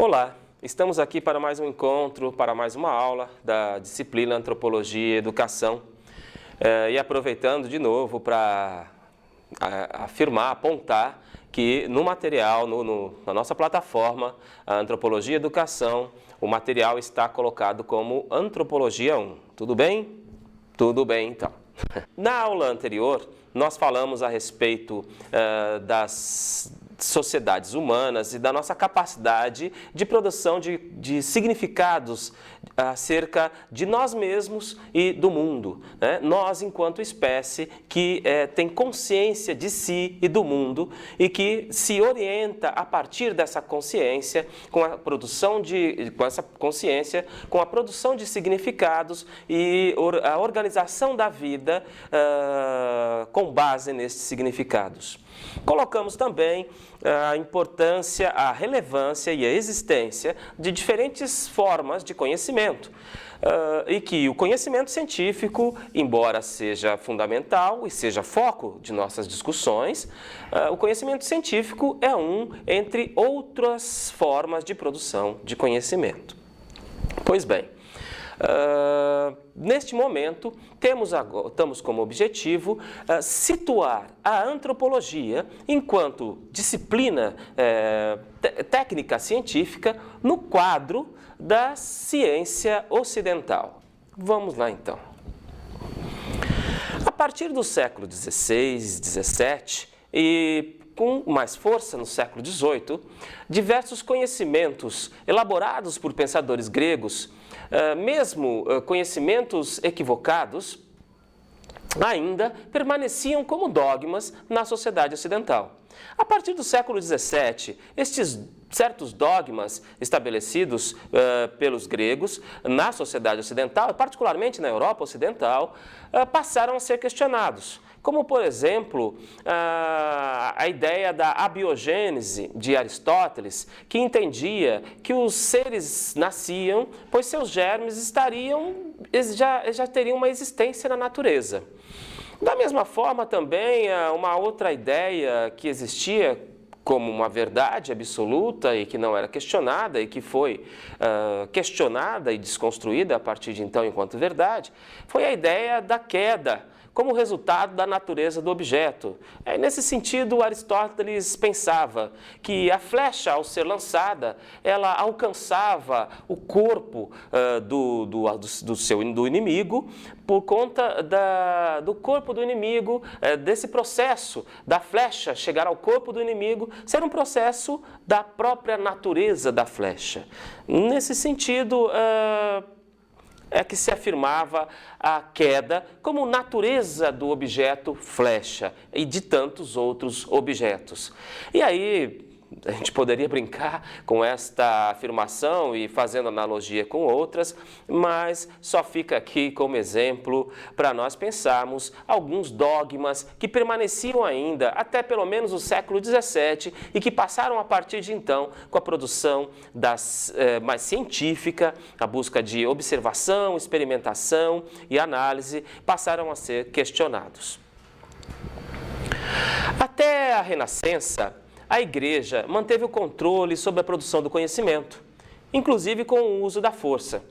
Olá, estamos aqui para mais um encontro, para mais uma aula da disciplina Antropologia e Educação. E aproveitando de novo para afirmar, apontar que no material, na nossa plataforma, a Antropologia e Educação, o material está colocado como Antropologia 1. Tudo bem? Tudo bem, então. Na aula anterior, nós falamos a respeito das sociedades humanas e da nossa capacidade de produção de significados acerca de nós mesmos e do mundo, né? Nós, enquanto espécie que tem consciência de si e do mundo e que se orienta a partir dessa consciência, com a produção com a produção de significados e a organização da vida com base nesses significados. Colocamos também a importância, a relevância e a existência de diferentes formas de conhecimento. E que o conhecimento científico, embora seja fundamental e seja foco de nossas discussões, o conhecimento científico é entre outras formas de produção de conhecimento. Pois bem, neste momento, estamos como objetivo situar a antropologia enquanto disciplina técnica científica no quadro da ciência ocidental. Vamos lá, então. A partir do século XVI, XVII e com mais força no século XVIII, diversos conhecimentos elaborados por pensadores gregos, mesmo conhecimentos equivocados, ainda permaneciam como dogmas na sociedade ocidental. A partir do século XVII, estes certos dogmas estabelecidos pelos gregos na sociedade ocidental, particularmente na Europa ocidental, passaram a ser questionados. Como, por exemplo, a ideia da abiogênese de Aristóteles, que entendia que os seres nasciam, pois seus germes já teriam uma existência na natureza. Da mesma forma, também, uma outra ideia que existia como uma verdade absoluta e que não era questionada e que foi questionada e desconstruída a partir de então enquanto verdade, foi a ideia da queda como resultado da natureza do objeto. Nesse sentido, Aristóteles pensava que a flecha, ao ser lançada, ela alcançava o corpo do inimigo por conta do corpo do inimigo, desse processo da flecha chegar ao corpo do inimigo, ser um processo da própria natureza da flecha. Nesse sentido, que se afirmava a queda como natureza do objeto flecha e de tantos outros objetos. E aí a gente poderia brincar com esta afirmação e fazendo analogia com outras, mas só fica aqui como exemplo para nós pensarmos alguns dogmas que permaneciam ainda até pelo menos o século XVII e que passaram a partir de então com a produção mais científica, a busca de observação, experimentação e análise, passaram a ser questionados. Até a Renascença, a Igreja manteve o controle sobre a produção do conhecimento, inclusive com o uso da força.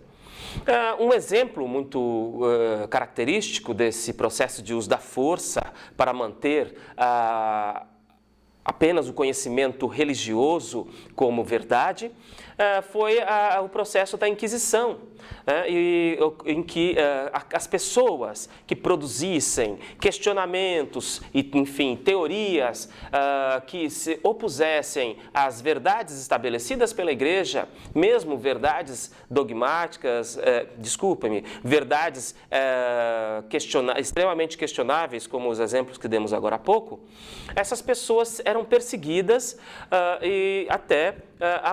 Um exemplo muito característico desse processo de uso da força para manter apenas o conhecimento religioso como verdade foi o processo da Inquisição, em que as pessoas que produzissem questionamentos e, enfim, teorias que se opusessem às verdades estabelecidas pela Igreja, mesmo verdades dogmáticas, verdades extremamente questionáveis, como os exemplos que demos agora há pouco, essas pessoas eram perseguidas e até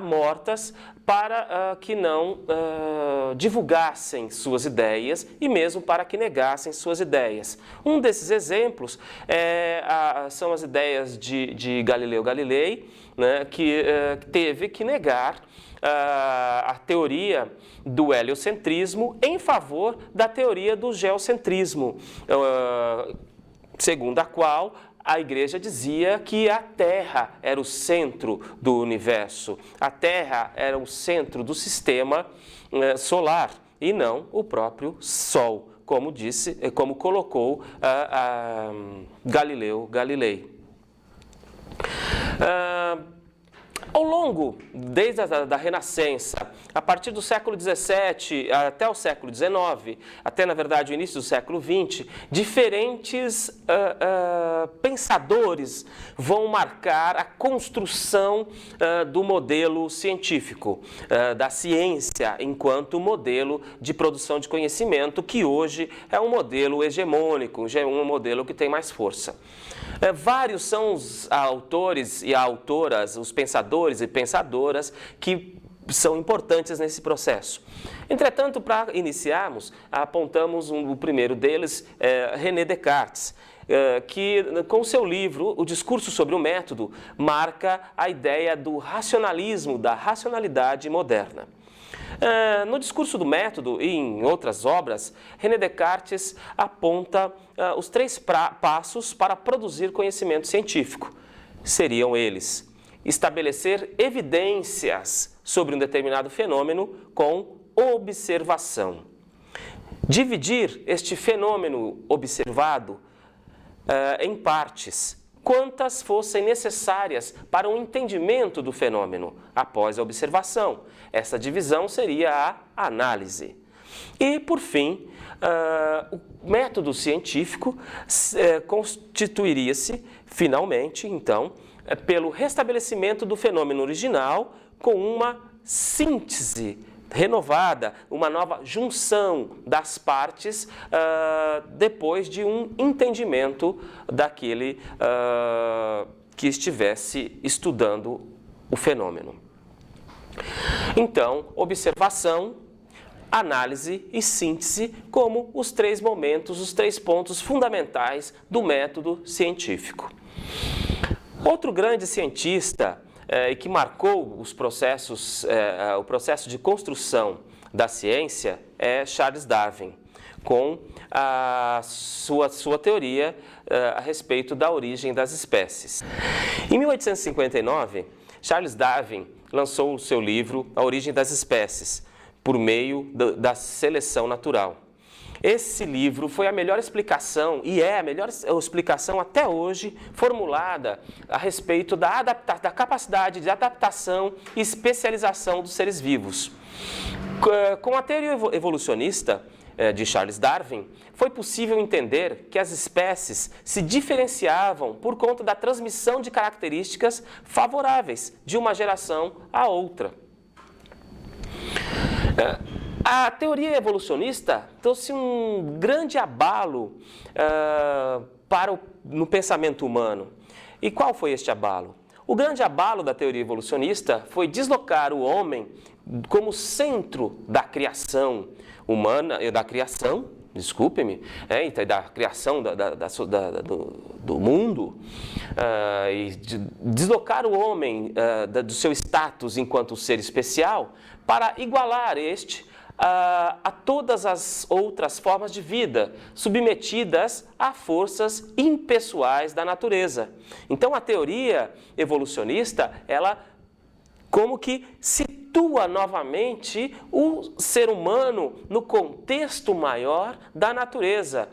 mortas para que não divulgassem suas ideias e mesmo para que negassem suas ideias. Um desses exemplos são as ideias de Galileu Galilei, né, que teve que negar a teoria do heliocentrismo em favor da teoria do geocentrismo, segundo a qual a igreja dizia que a Terra era o centro do universo, a Terra era o centro do sistema solar e não o próprio Sol, como colocou Galileu Galilei. Ao longo, desde a Renascença, a partir do século XVII até o século XIX, até, na verdade, o início do século XX, diferentes pensadores vão marcar a construção do modelo científico, da ciência enquanto modelo de produção de conhecimento, que hoje é um modelo hegemônico, já é um modelo que tem mais força. Vários são os autores e autoras, os pensadores e pensadoras que são importantes nesse processo. Entretanto, para iniciarmos, apontamos o primeiro deles, René Descartes, que com seu livro, O Discurso sobre o Método, marca a ideia do racionalismo, da racionalidade moderna. No Discurso do Método e em outras obras, René Descartes aponta os 3 passos para produzir conhecimento científico. Seriam eles: estabelecer evidências sobre um determinado fenômeno com observação. Dividir este fenômeno observado em partes, quantas fossem necessárias para um entendimento do fenômeno após a observação. Essa divisão seria a análise. E, por fim, o método científico constituiria-se, finalmente, então, pelo restabelecimento do fenômeno original com uma síntese renovada, uma nova junção das partes depois de um entendimento daquele que estivesse estudando o fenômeno. Então, observação, análise e síntese como os 3 momentos, os 3 pontos fundamentais do método científico. Outro grande cientista que marcou os processos, o processo de construção da ciência é Charles Darwin, com a sua teoria a respeito da origem das espécies. Em 1859, Charles Darwin lançou o seu livro A Origem das Espécies, por meio da seleção natural. Esse livro foi a melhor explicação, e é a melhor explicação até hoje, formulada a respeito da capacidade de adaptação e especialização dos seres vivos. Com a teoria evolucionista de Charles Darwin, foi possível entender que as espécies se diferenciavam por conta da transmissão de características favoráveis de uma geração à outra. A teoria evolucionista trouxe um grande abalo no pensamento humano. E qual foi este abalo? O grande abalo da teoria evolucionista foi deslocar o homem como centro da criação humana, da criação, desculpe-me, da criação do mundo, e deslocar o homem do seu status enquanto ser especial para igualar este a todas as outras formas de vida submetidas a forças impessoais da natureza. Então, a teoria evolucionista, ela como que situa novamente o ser humano no contexto maior da natureza.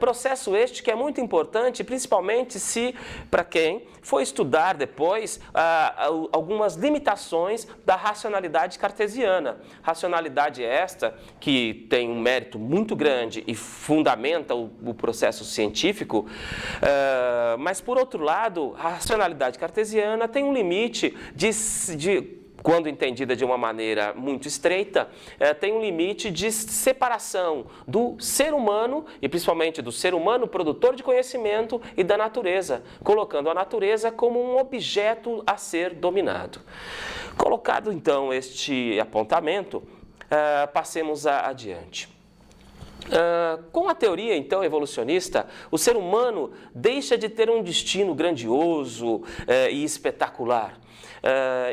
Processo este que é muito importante, principalmente para quem for estudar depois algumas limitações da racionalidade cartesiana. Racionalidade esta que tem um mérito muito grande e fundamenta o processo científico, mas, por outro lado, a racionalidade cartesiana tem um limite quando entendida de uma maneira muito estreita, tem um limite de separação do ser humano, e principalmente do ser humano produtor de conhecimento, e da natureza, colocando a natureza como um objeto a ser dominado. Colocado, então, este apontamento, passemos adiante. Com a teoria, então, evolucionista, o ser humano deixa de ter um destino grandioso e espetacular,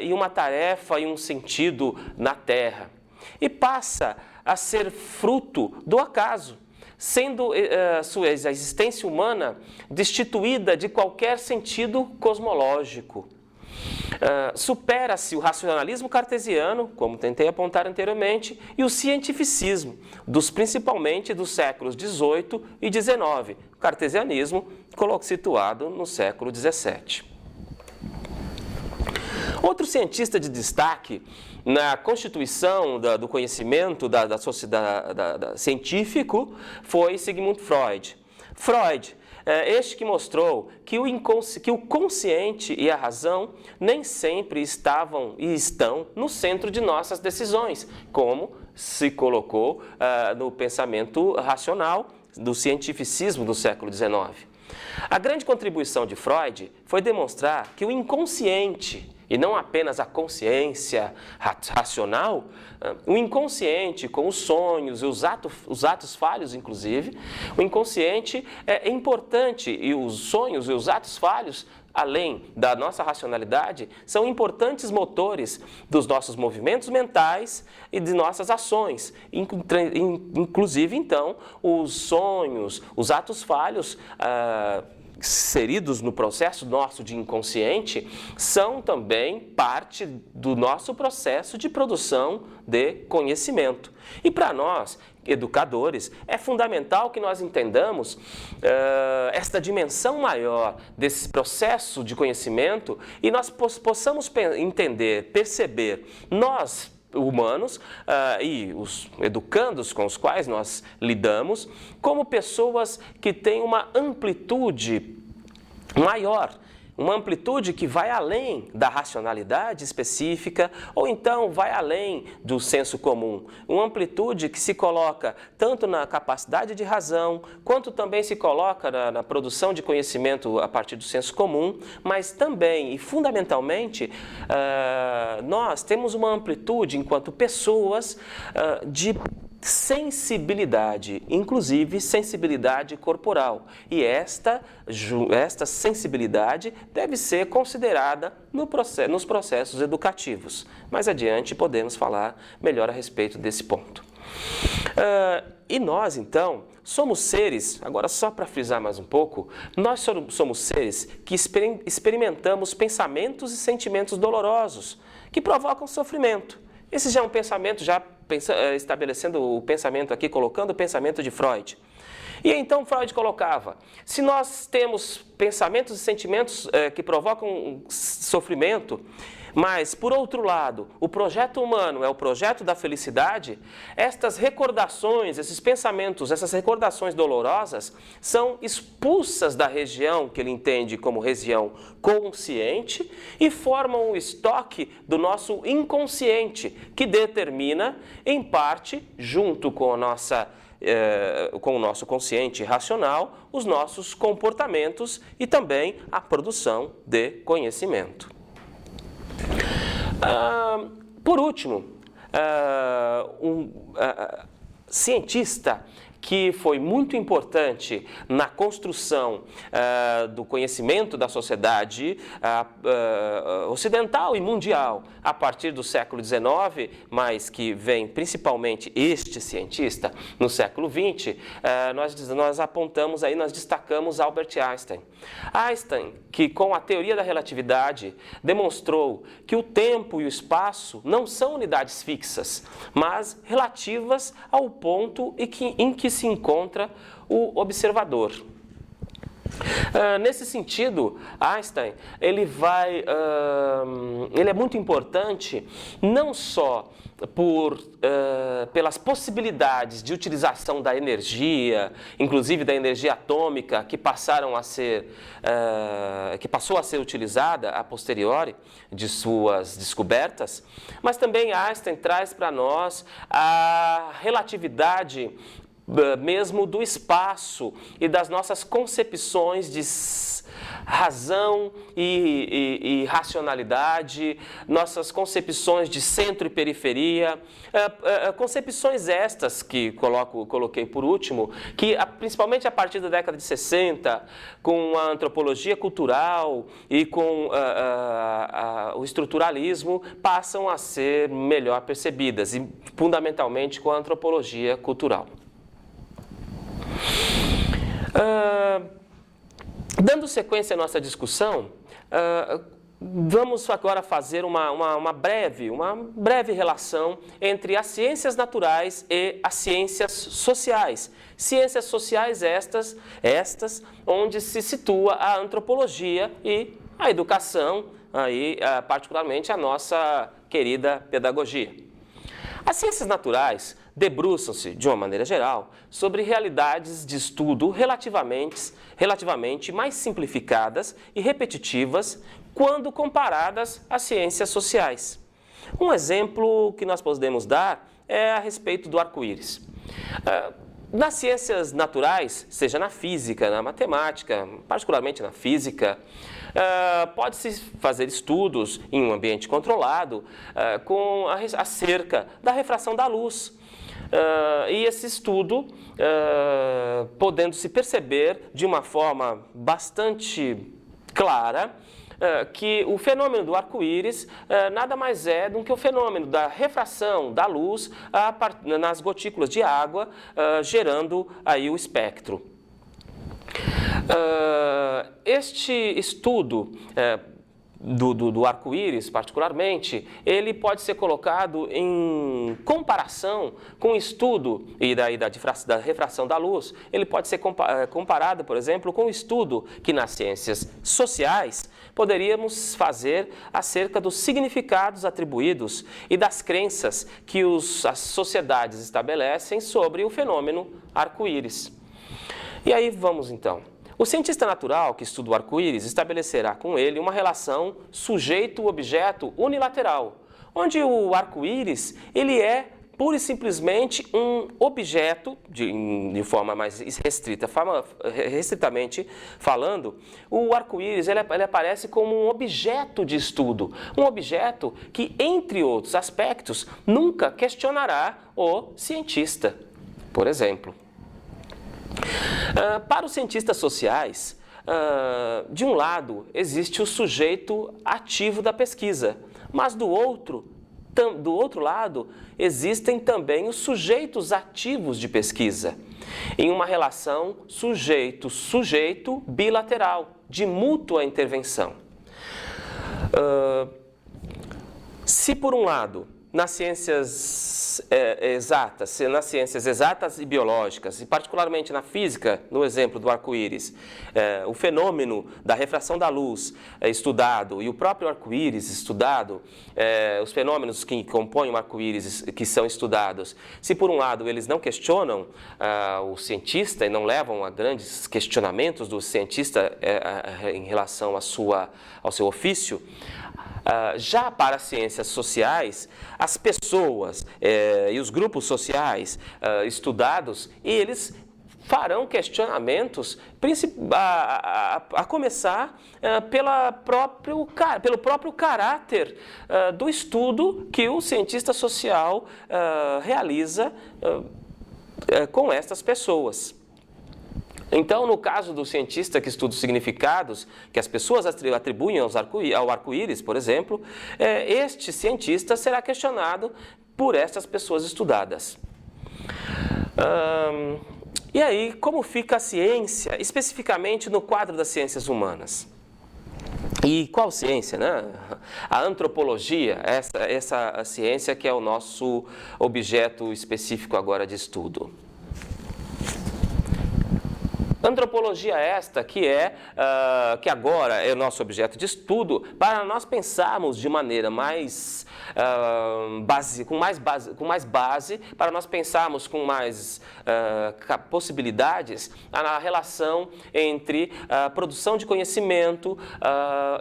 e uma tarefa e um sentido na Terra, e passa a ser fruto do acaso, sendo sua existência humana destituída de qualquer sentido cosmológico. Supera-se o racionalismo cartesiano, como tentei apontar anteriormente, e o cientificismo, principalmente dos séculos XVIII e XIX, o cartesianismo situado no século XVII. Outro cientista de destaque na constituição do conhecimento científico foi Sigmund Freud. Freud, este que mostrou que o consciente e a razão nem sempre estavam e estão no centro de nossas decisões, como se colocou no pensamento racional do cientificismo do século XIX. A grande contribuição de Freud foi demonstrar que o inconsciente, e não apenas a consciência racional, o inconsciente com os sonhos e os atos falhos, inclusive, o inconsciente é importante e os sonhos e os atos falhos, além da nossa racionalidade, são importantes motores dos nossos movimentos mentais e de nossas ações. Inclusive, então, os sonhos, os atos falhos inseridos no processo nosso de inconsciente são também parte do nosso processo de produção de conhecimento. E para nós, educadores, é fundamental que nós entendamos esta dimensão maior desse processo de conhecimento e nós possamos entender, perceber, nós humanos e os educandos com os quais nós lidamos, como pessoas que têm uma amplitude maior, uma amplitude que vai além da racionalidade específica ou então vai além do senso comum, uma amplitude que se coloca tanto na capacidade de razão, quanto também se coloca na produção de conhecimento a partir do senso comum, mas também e fundamentalmente nós temos uma amplitude enquanto pessoas de sensibilidade, inclusive sensibilidade corporal. E esta sensibilidade deve ser considerada nos processos educativos. Mais adiante podemos falar melhor a respeito desse ponto. E nós, então, somos seres, agora só para frisar mais um pouco, nós somos seres que experimentamos pensamentos e sentimentos dolorosos, que provocam sofrimento. Esse já é um pensamento, estabelecendo o pensamento aqui, colocando o pensamento de Freud. E então Freud colocava, se nós temos pensamentos e sentimentos que provocam sofrimento, mas, por outro lado, o projeto humano é o projeto da felicidade, estas recordações, esses pensamentos, essas recordações dolorosas são expulsas da região que ele entende como região consciente e formam o estoque do nosso inconsciente, que determina, em parte, junto com o nosso consciente racional, os nossos comportamentos e também a produção de conhecimento. Por último, cientista que foi muito importante na construção do conhecimento da sociedade ocidental e mundial a partir do século XIX, mas que vem principalmente este cientista no século XX, nós apontamos aí, nós destacamos Albert Einstein. Einstein, que com a teoria da relatividade demonstrou que o tempo e o espaço não são unidades fixas, mas relativas ao ponto em que se encontra o observador. Nesse sentido, Einstein ele é muito importante não só pelas possibilidades de utilização da energia, inclusive da energia atômica, que passou a ser utilizada a posteriori de suas descobertas, mas também Einstein traz para nós a relatividade mesmo do espaço e das nossas concepções de razão e racionalidade, nossas concepções de centro e periferia, concepções estas que coloquei por último, que principalmente a partir da década de 60, com a antropologia cultural e com o estruturalismo, passam a ser melhor percebidas, e fundamentalmente com a antropologia cultural. Dando sequência à nossa discussão, vamos agora fazer uma breve relação entre as ciências naturais e as ciências sociais. Ciências sociais estas onde se situa a antropologia e a educação, aí, particularmente a nossa querida pedagogia. As ciências naturais debruçam-se, de uma maneira geral, sobre realidades de estudo relativamente mais simplificadas e repetitivas quando comparadas às ciências sociais. Um exemplo que nós podemos dar é a respeito do arco-íris. Nas ciências naturais, seja na física, na matemática, particularmente na física, pode-se fazer estudos em um ambiente controlado acerca da refração da luz. E esse estudo, podendo se perceber de uma forma bastante clara, que o fenômeno do arco-íris nada mais é do que o fenômeno da refração da luz nas gotículas de água, gerando aí o espectro. Este estudo do arco-íris, particularmente, ele pode ser colocado em comparação com o estudo da refração da luz. Ele pode ser comparado, por exemplo, com o estudo que nas ciências sociais poderíamos fazer acerca dos significados atribuídos e das crenças que as sociedades estabelecem sobre o fenômeno arco-íris. E aí vamos então. O cientista natural que estuda o arco-íris estabelecerá com ele uma relação sujeito-objeto unilateral, onde o arco-íris ele é pura e simplesmente um objeto, de forma mais restritamente falando, o arco-íris ele aparece como um objeto de estudo, um objeto que, entre outros aspectos, nunca questionará o cientista, por exemplo. Para os cientistas sociais, de um lado existe o sujeito ativo da pesquisa, mas do outro lado existem também os sujeitos ativos de pesquisa, em uma relação sujeito-sujeito bilateral, de mútua intervenção. Se por um lado, nas ciências exatas e biológicas, e particularmente na física, no exemplo do arco-íris, o fenômeno da refração da luz é estudado e o próprio arco-íris estudado, os fenômenos que compõem o arco-íris que são estudados, se por um lado eles não questionam o cientista e não levam a grandes questionamentos do cientista em relação ao seu ofício, já para as ciências sociais, as pessoas e os grupos sociais estudados, eles farão questionamentos, a começar pelo próprio caráter do estudo que o cientista social realiza com estas pessoas. Então, no caso do cientista que estuda os significados que as pessoas atribuem ao arco-íris, por exemplo, este cientista será questionado por estas pessoas estudadas. E aí, como fica a ciência, especificamente no quadro das ciências humanas? E qual ciência, né? A antropologia, essa ciência que é o nosso objeto específico agora de estudo. Antropologia esta que agora é o nosso objeto de estudo, para nós pensarmos de maneira com mais base, para nós pensarmos com mais possibilidades na relação entre a produção de conhecimento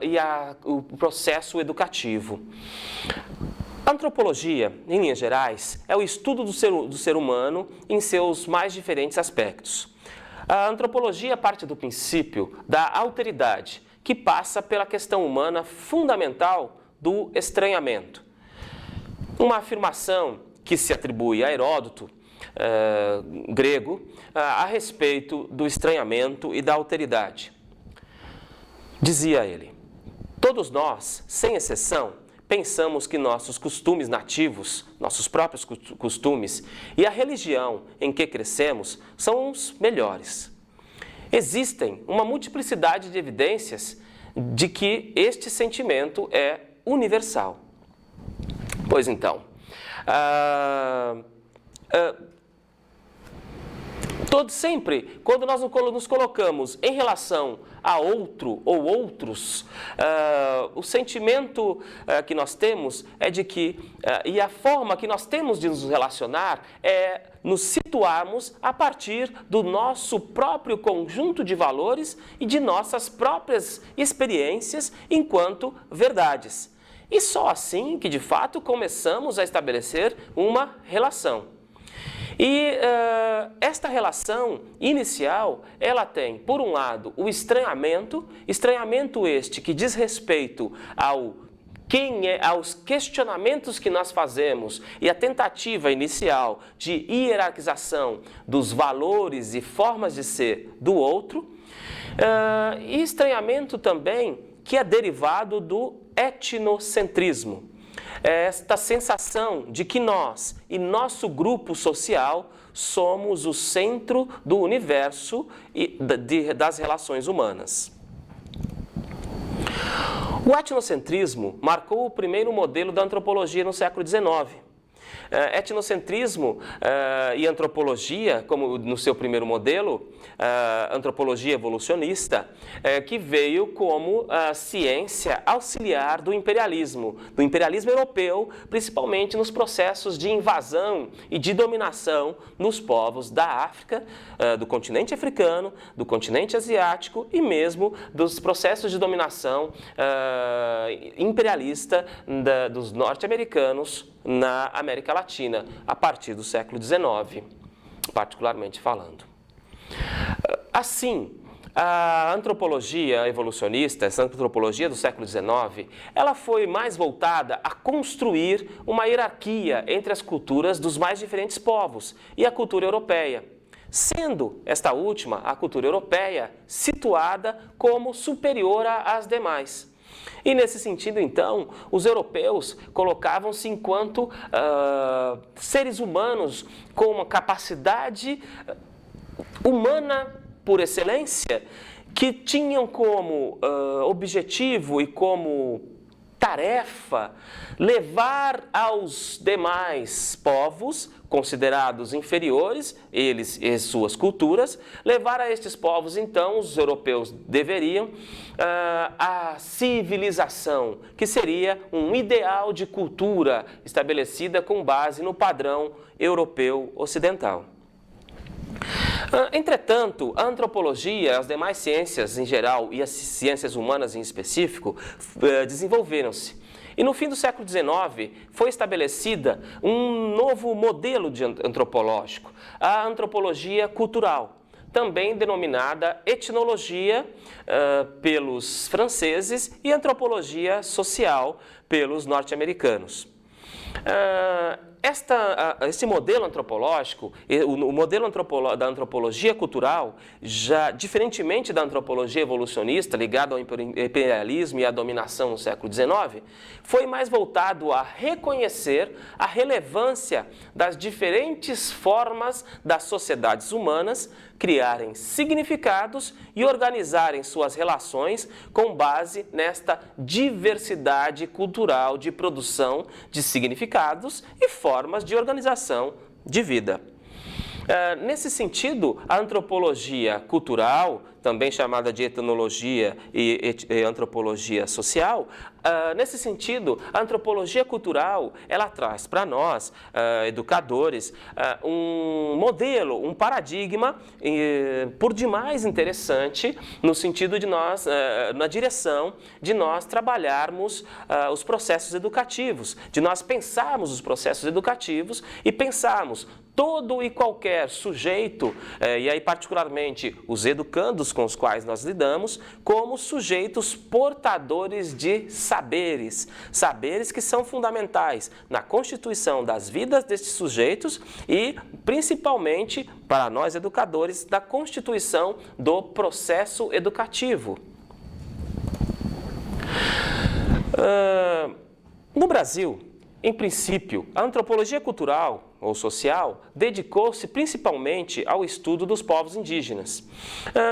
e o processo educativo. A antropologia, em linhas gerais, é o estudo do ser humano em seus mais diferentes aspectos. A antropologia parte do princípio da alteridade, que passa pela questão humana fundamental do estranhamento. Uma afirmação que se atribui a Heródoto, grego, a respeito do estranhamento e da alteridade. Dizia ele: todos nós, sem exceção, pensamos que nossos costumes nativos, nossos próprios costumes e a religião em que crescemos são os melhores. existem uma multiplicidade de evidências de que este sentimento é universal. Pois então, sempre, quando nós nos colocamos em relação a outro ou outros, o sentimento que nós temos é de que, e a forma que nós temos de nos relacionar é nos situarmos a partir do nosso próprio conjunto de valores e de nossas próprias experiências enquanto verdades. E só assim que, de fato, começamos a estabelecer uma relação. E esta relação inicial, ela tem, por um lado, o estranhamento este que diz respeito aos questionamentos que nós fazemos e a tentativa inicial de hierarquização dos valores e formas de ser do outro, e estranhamento também que é derivado do etnocentrismo. Esta sensação de que nós e nosso grupo social somos o centro do universo e das relações humanas. O etnocentrismo marcou o primeiro modelo da antropologia no século XIX. Etnocentrismo e antropologia, como no seu primeiro modelo, antropologia evolucionista, que veio como ciência auxiliar do imperialismo europeu, principalmente nos processos de invasão e de dominação nos povos da África, do continente africano, do continente asiático e mesmo dos processos de dominação imperialista dos norte-americanos na América Latina, a partir do século XIX, particularmente falando. Assim, a antropologia evolucionista, essa antropologia do século XIX, ela foi mais voltada a construir uma hierarquia entre as culturas dos mais diferentes povos e a cultura europeia, sendo esta última, a cultura europeia, situada como superior às demais. E nesse sentido, então, os europeus colocavam-se enquanto seres humanos com uma capacidade humana por excelência, que tinham como objetivo e como tarefa levar aos demais povos considerados inferiores, eles e suas culturas, levar a estes povos, então, os europeus deveriam, a civilização, que seria um ideal de cultura estabelecida com base no padrão europeu ocidental. Entretanto, a antropologia, as demais ciências em geral e as ciências humanas em específico desenvolveram-se. E no fim do século XIX foi estabelecida um novo modelo antropológico, a antropologia cultural, também denominada etnologia pelos franceses e antropologia social pelos norte-americanos. Esse modelo antropológico, o modelo da antropologia cultural, já diferentemente da antropologia evolucionista, ligada ao imperialismo e à dominação no século XIX, foi mais voltado a reconhecer a relevância das diferentes formas das sociedades humanas criarem significados e organizarem suas relações com base nesta diversidade cultural de produção de significados e formas de organização de vida. Nesse sentido, a antropologia cultural, também chamada de etnologia e antropologia social, nesse sentido, a antropologia cultural, ela traz para nós, educadores, um modelo, um paradigma por demais interessante, no sentido de nós, na direção de nós trabalharmos os processos educativos, de nós pensarmos os processos educativos e pensarmos todo e qualquer sujeito, e aí particularmente os educandos com os quais nós lidamos, como sujeitos portadores de saberes que são fundamentais na constituição das vidas destes sujeitos e, principalmente, para nós educadores, da constituição do processo educativo. No Brasil, em princípio, a antropologia cultural, ou social, dedicou-se principalmente ao estudo dos povos indígenas.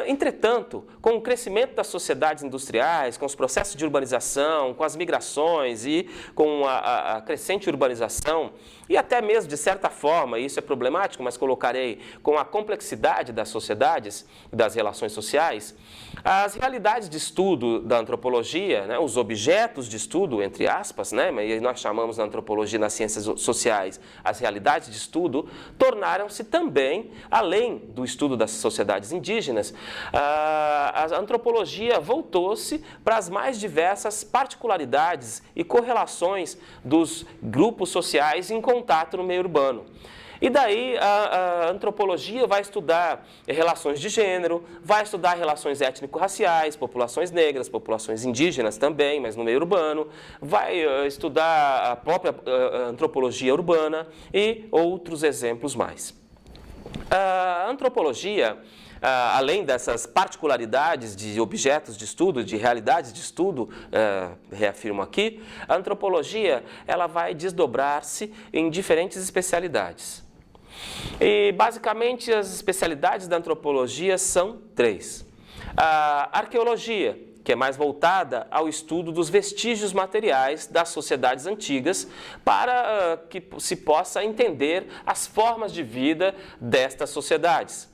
Entretanto, com o crescimento das sociedades industriais, com os processos de urbanização, com as migrações e com a crescente urbanização, e até mesmo, de certa forma, isso é problemático, mas colocarei, com a complexidade das sociedades e das relações sociais, as realidades de estudo da antropologia, né, os objetos de estudo, entre aspas, né, e nós chamamos na antropologia, nas ciências sociais, as realidades de estudo, tornaram-se também, além do estudo das sociedades indígenas, a antropologia voltou-se para as mais diversas particularidades e correlações dos grupos sociais em contato no meio urbano. E daí a antropologia vai estudar relações de gênero, vai estudar relações étnico-raciais, populações negras, populações indígenas também, mas no meio urbano, vai estudar a própria antropologia urbana e outros exemplos mais. A antropologia, além dessas particularidades de objetos de estudo, de realidades de estudo, reafirmo aqui, a antropologia ela vai desdobrar-se em diferentes especialidades. E, basicamente, as especialidades da antropologia são 3. A arqueologia, que é mais voltada ao estudo dos vestígios materiais das sociedades antigas, para que se possa entender as formas de vida destas sociedades.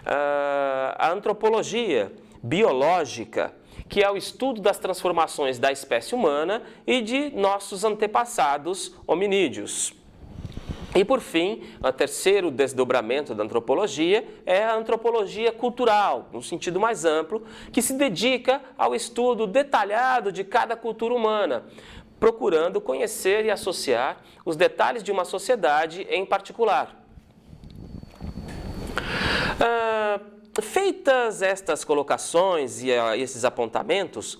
A antropologia biológica, que é o estudo das transformações da espécie humana e de nossos antepassados hominídeos. E, por fim, o terceiro desdobramento da antropologia é a antropologia cultural, no sentido mais amplo, que se dedica ao estudo detalhado de cada cultura humana, procurando conhecer e associar os detalhes de uma sociedade em particular. Feitas estas colocações e esses apontamentos,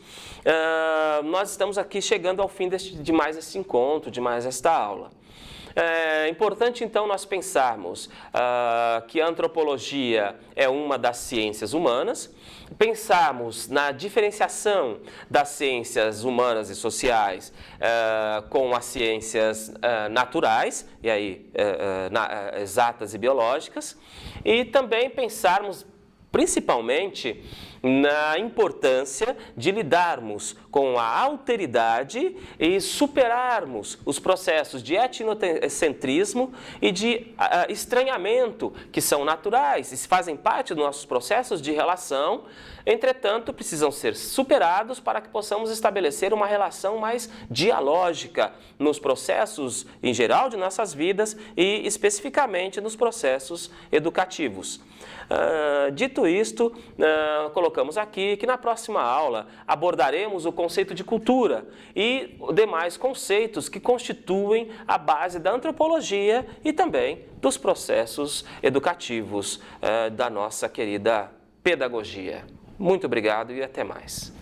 nós estamos aqui chegando ao fim de mais esse encontro, de mais esta aula. É importante, então, nós pensarmos que a antropologia é uma das ciências humanas, pensarmos na diferenciação das ciências humanas e sociais com as ciências naturais, e aí exatas e biológicas, e também pensarmos principalmente na importância de lidarmos com a alteridade e superarmos os processos de etnocentrismo e de estranhamento, que são naturais e fazem parte dos nossos processos de relação, entretanto, precisam ser superados para que possamos estabelecer uma relação mais dialógica nos processos em geral de nossas vidas e especificamente nos processos educativos. Dito isto, colocamos aqui que na próxima aula abordaremos o conceito de cultura e demais conceitos que constituem a base da antropologia e também dos processos educativos da nossa querida pedagogia. Muito obrigado e até mais.